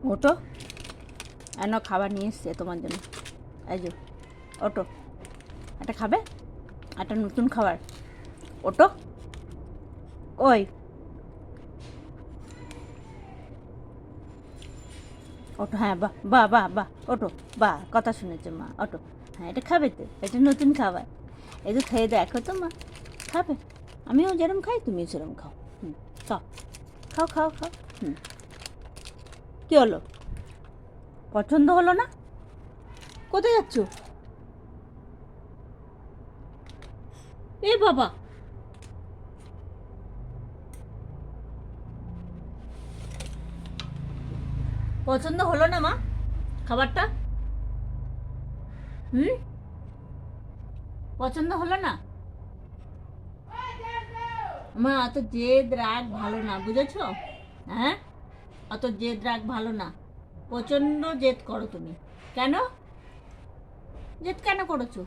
ওটো, N খাবার নিয়ে এসছে তোমার জন্য। এই যে ওটো, এটা খাবে, একটা নতুন খাবার। ওটো, ওই ওটো, হ্যাঁ বাহ বাহ বাহ বাহ, ওটো, বাহ, কথা শুনেছে মা, ওটো। হ্যাঁ, এটা খাবে তো, এটা নতুন খাবার। এই তো খেয়ে দেখো তো মা, খাবে? আমিও যেরকম খাই তুমিও সেরকম খাও। হুম, খাও খাও খাও খাও। হুম, কী হলো, পছন্দ হলো না? কোথায় যাচ্ছ? এ বাবা, পছন্দ হলো না মা খাবারটা? হুম, পছন্দ হলো না? মা অত জেদ রাগ ভালো না, বুঝেছ? হ্যাঁ, অত জেদ রাগ ভালো না। প্রচণ্ড জেদ করো তুমি। কেন জেদ কেন করেছো?